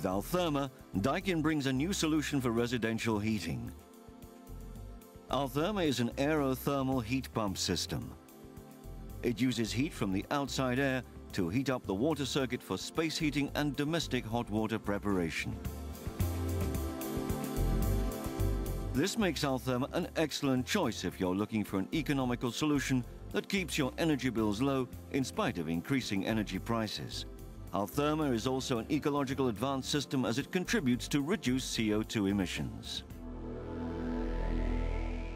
With Altherma, Daikin brings a new solution for residential heating. Altherma is an aerothermal heat pump system. It uses heat from the outside air to heat up the water circuit for space heating and domestic hot water preparation. This makes Altherma an excellent choice if you're looking for an economical solution that keeps your energy bills low in spite of increasing energy prices. Altherma is also an ecological advanced system as it contributes to reduce CO2 emissions.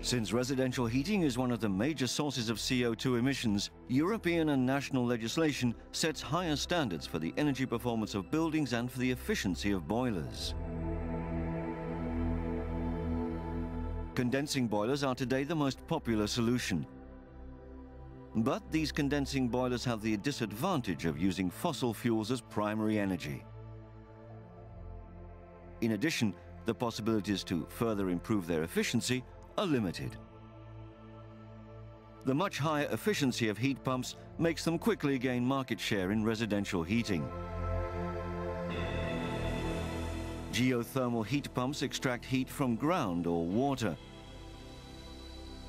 Since residential heating is one of the major sources of CO2 emissions, European and national legislation sets higher standards for the energy performance of buildings and for the efficiency of boilers. Condensing boilers are today the most popular solution. But these condensing boilers have the disadvantage of using fossil fuels as primary energy. In addition, the possibilities to further improve their efficiency are limited. The much higher efficiency of heat pumps makes them quickly gain market share in residential heating. Geothermal heat pumps extract heat from ground or water.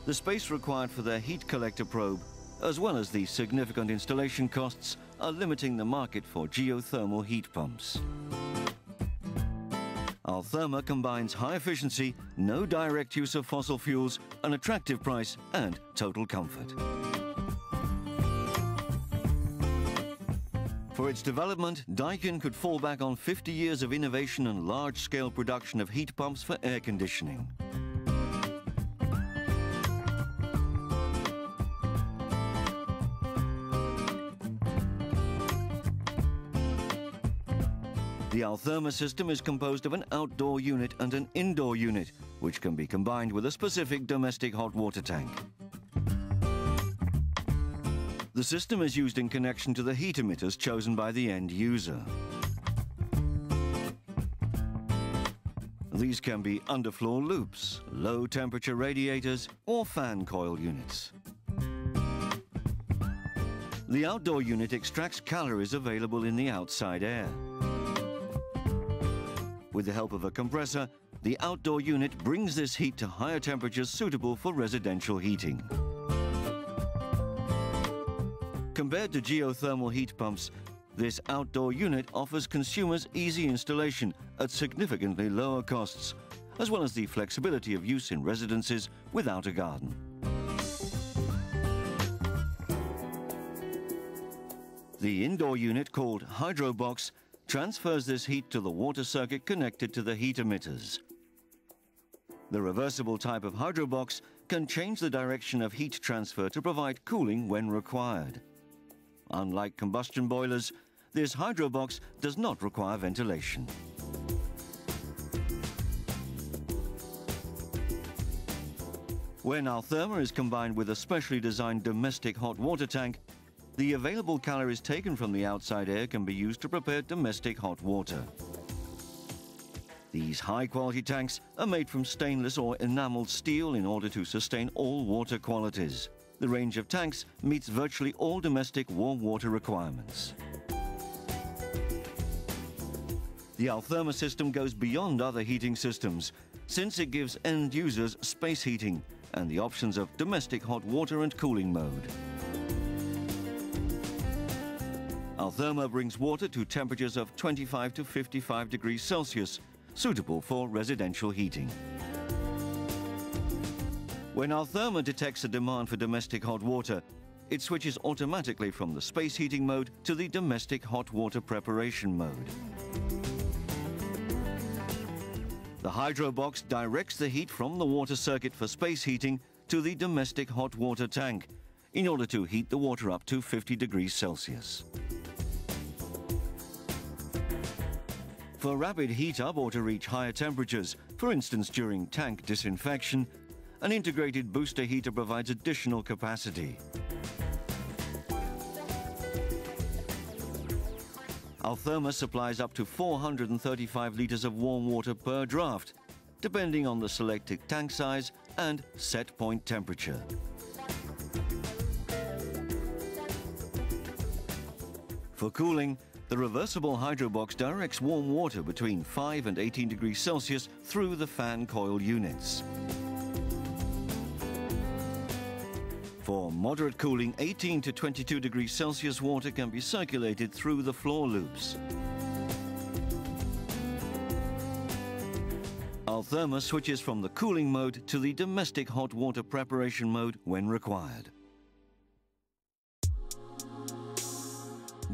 The space required for their heat collector probe, as well as the significant installation costs, are limiting the market for geothermal heat pumps. Altherma combines high efficiency, no direct use of fossil fuels, an attractive price and total comfort. For its development, Daikin could fall back on 50 years of innovation and large-scale production of heat pumps for air conditioning. The Altherma system is composed of an outdoor unit and an indoor unit, which can be combined with a specific domestic hot water tank. The system is used in connection to the heat emitters chosen by the end user. These can be underfloor loops, low-temperature radiators, or fan coil units. The outdoor unit extracts calories available in the outside air. With the help of a compressor, the outdoor unit brings this heat to higher temperatures suitable for residential heating. Compared to geothermal heat pumps, this outdoor unit offers consumers easy installation at significantly lower costs, as well as the flexibility of use in residences without a garden. The indoor unit, called Hydrobox, transfers this heat to the water circuit connected to the heat emitters. The reversible type of Hydrobox can change the direction of heat transfer to provide cooling when required. Unlike combustion boilers, this Hydrobox does not require ventilation. When Altherma is combined with a specially designed domestic hot water tank, the available calories taken from the outside air can be used to prepare domestic hot water. These high-quality tanks are made from stainless or enameled steel in order to sustain all water qualities. The range of tanks meets virtually all domestic warm water requirements. The Altherma system goes beyond other heating systems, since it gives end users space heating and the options of domestic hot water and cooling mode. Altherma brings water to temperatures of 25 to 55 degrees Celsius, suitable for residential heating. When Altherma detects a demand for domestic hot water, it switches automatically from the space heating mode to the domestic hot water preparation mode. The Hydrobox directs the heat from the water circuit for space heating to the domestic hot water tank in order to heat the water up to 50 degrees Celsius. For rapid heat up or to reach higher temperatures, for instance during tank disinfection, an integrated booster heater provides additional capacity. Altherma supplies up to 435 litres of warm water per draft, depending on the selected tank size and set point temperature. For cooling, The reversible Hydrobox directs warm water between 5 and 18 degrees Celsius through the fan coil units. For moderate cooling, 18 to 22 degrees Celsius water can be circulated through the floor loops. Altherma switches from the cooling mode to the domestic hot water preparation mode when required.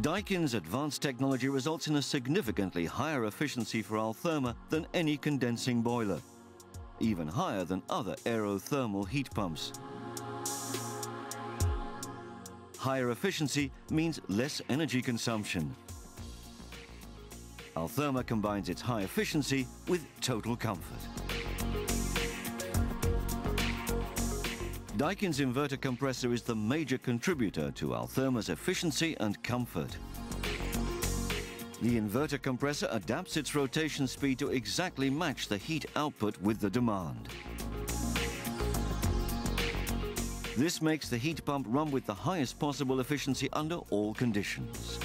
Daikin's advanced technology results in a significantly higher efficiency for Altherma than any condensing boiler, even higher than other aerothermal heat pumps. Higher efficiency means less energy consumption. Altherma combines its high efficiency with total comfort. Daikin's inverter compressor is the major contributor to Altherma's efficiency and comfort. The inverter compressor adapts its rotation speed to exactly match the heat output with the demand. This makes the heat pump run with the highest possible efficiency under all conditions.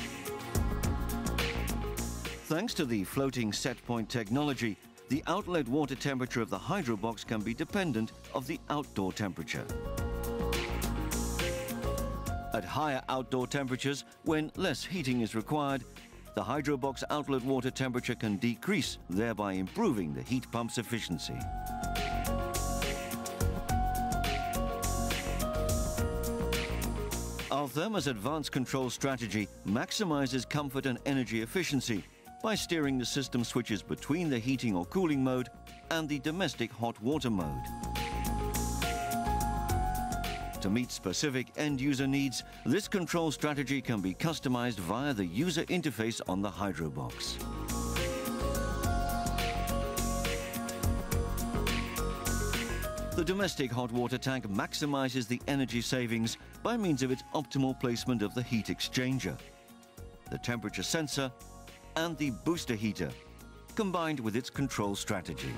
Thanks to the floating set point technology, the outlet water temperature of the Hydrobox can be dependent of the outdoor temperature. At higher outdoor temperatures, when less heating is required, the Hydrobox outlet water temperature can decrease, thereby improving the heat pump's efficiency. Altherma's advanced control strategy maximizes comfort and energy efficiency by steering the system switches between the heating or cooling mode and the domestic hot water mode. To meet specific end-user needs, this control strategy can be customized via the user interface on the Hydrobox. The domestic hot water tank maximizes the energy savings by means of its optimal placement of the heat exchanger, the temperature sensor, and the booster heater, combined with its control strategy.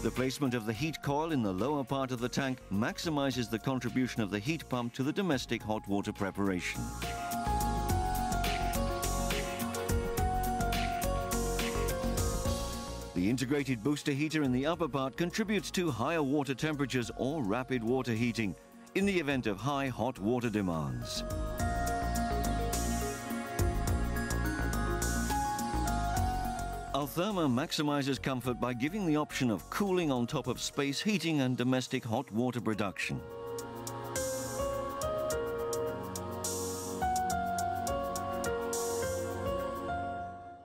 The placement of the heat coil in the lower part of the tank maximizes the contribution of the heat pump to the domestic hot water preparation. The integrated booster heater in the upper part contributes to higher water temperatures or rapid water heating in the event of high hot water demands. Altherma maximizes comfort by giving the option of cooling on top of space heating and domestic hot water production.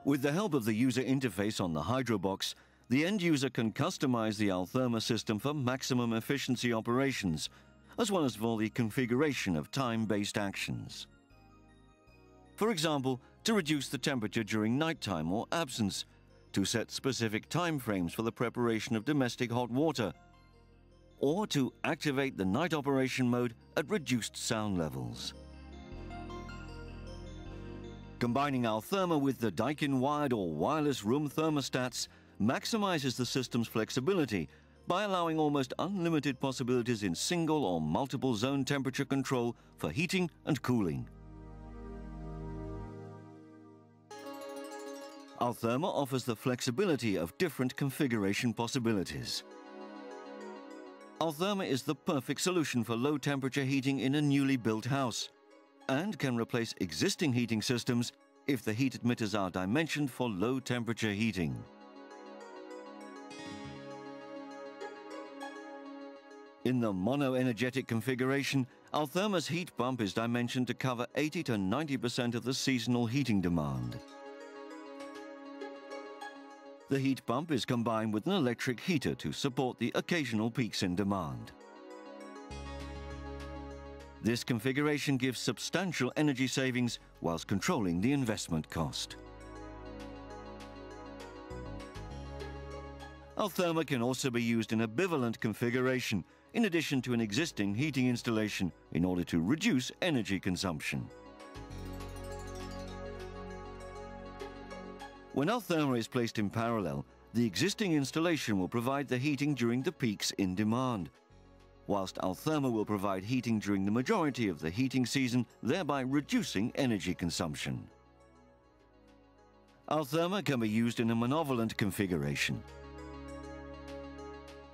With the help of the user interface on the Hydrobox, the end user can customize the Altherma system for maximum efficiency operations, as well as for the configuration of time-based actions. For example, to reduce the temperature during nighttime or absence, to set specific time frames for the preparation of domestic hot water, or to activate the night operation mode at reduced sound levels. Combining Altherma with the Daikin wired or wireless room thermostats maximizes the system's flexibility by allowing almost unlimited possibilities in single or multiple zone temperature control for heating and cooling. Altherma offers the flexibility of different configuration possibilities. Altherma is the perfect solution for low-temperature heating in a newly built house and can replace existing heating systems if the heat emitters are dimensioned for low-temperature heating. In the mono-energetic configuration, Altherma's heat pump is dimensioned to cover 80 to 90% of the seasonal heating demand. The heat pump is combined with an electric heater to support the occasional peaks in demand. This configuration gives substantial energy savings whilst controlling the investment cost. Altherma can also be used in a bivalent configuration, in addition to an existing heating installation, in order to reduce energy consumption. When Altherma is placed in parallel, the existing installation will provide the heating during the peaks in demand, whilst Altherma will provide heating during the majority of the heating season, thereby reducing energy consumption. Altherma can be used in a monovalent configuration.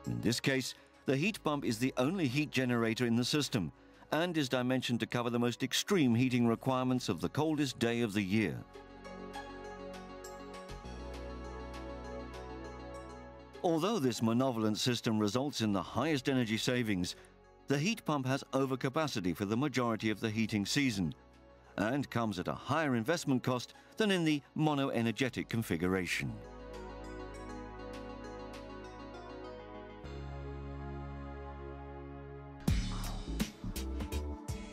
In this case, the heat pump is the only heat generator in the system and is dimensioned to cover the most extreme heating requirements of the coldest day of the year. Although this monovalent system results in the highest energy savings, the heat pump has overcapacity for the majority of the heating season and comes at a higher investment cost than in the mono-energetic configuration.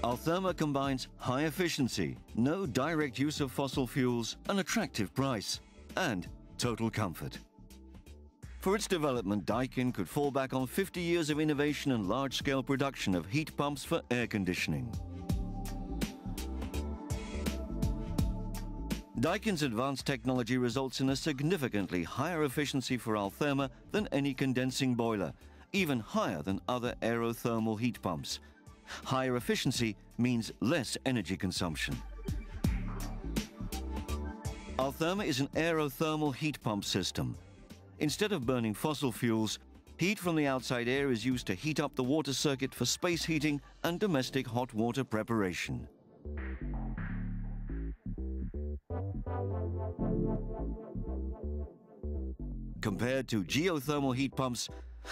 Altherma combines high efficiency, no direct use of fossil fuels, an attractive price, and total comfort. For its development, Daikin could fall back on 50 years of innovation and large-scale production of heat pumps for air conditioning. Daikin's advanced technology results in a significantly higher efficiency for Altherma than any condensing boiler, even higher than other aerothermal heat pumps. Higher efficiency means less energy consumption. Altherma is an aerothermal heat pump system. Instead of burning fossil fuels, heat from the outside air is used to heat up the water circuit for space heating and domestic hot water preparation. Compared to geothermal heat pumps,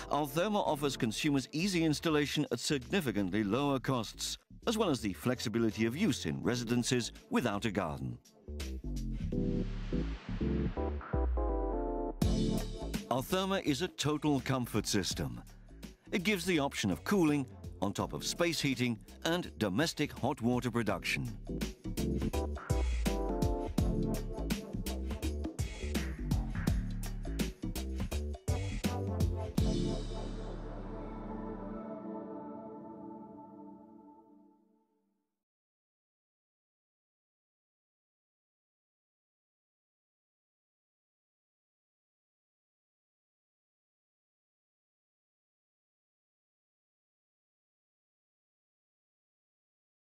Altherma offers consumers easy installation at significantly lower costs, as well as the flexibility of use in residences without a garden. Altherma is a total comfort system. It gives the option of cooling on top of space heating and domestic hot water production.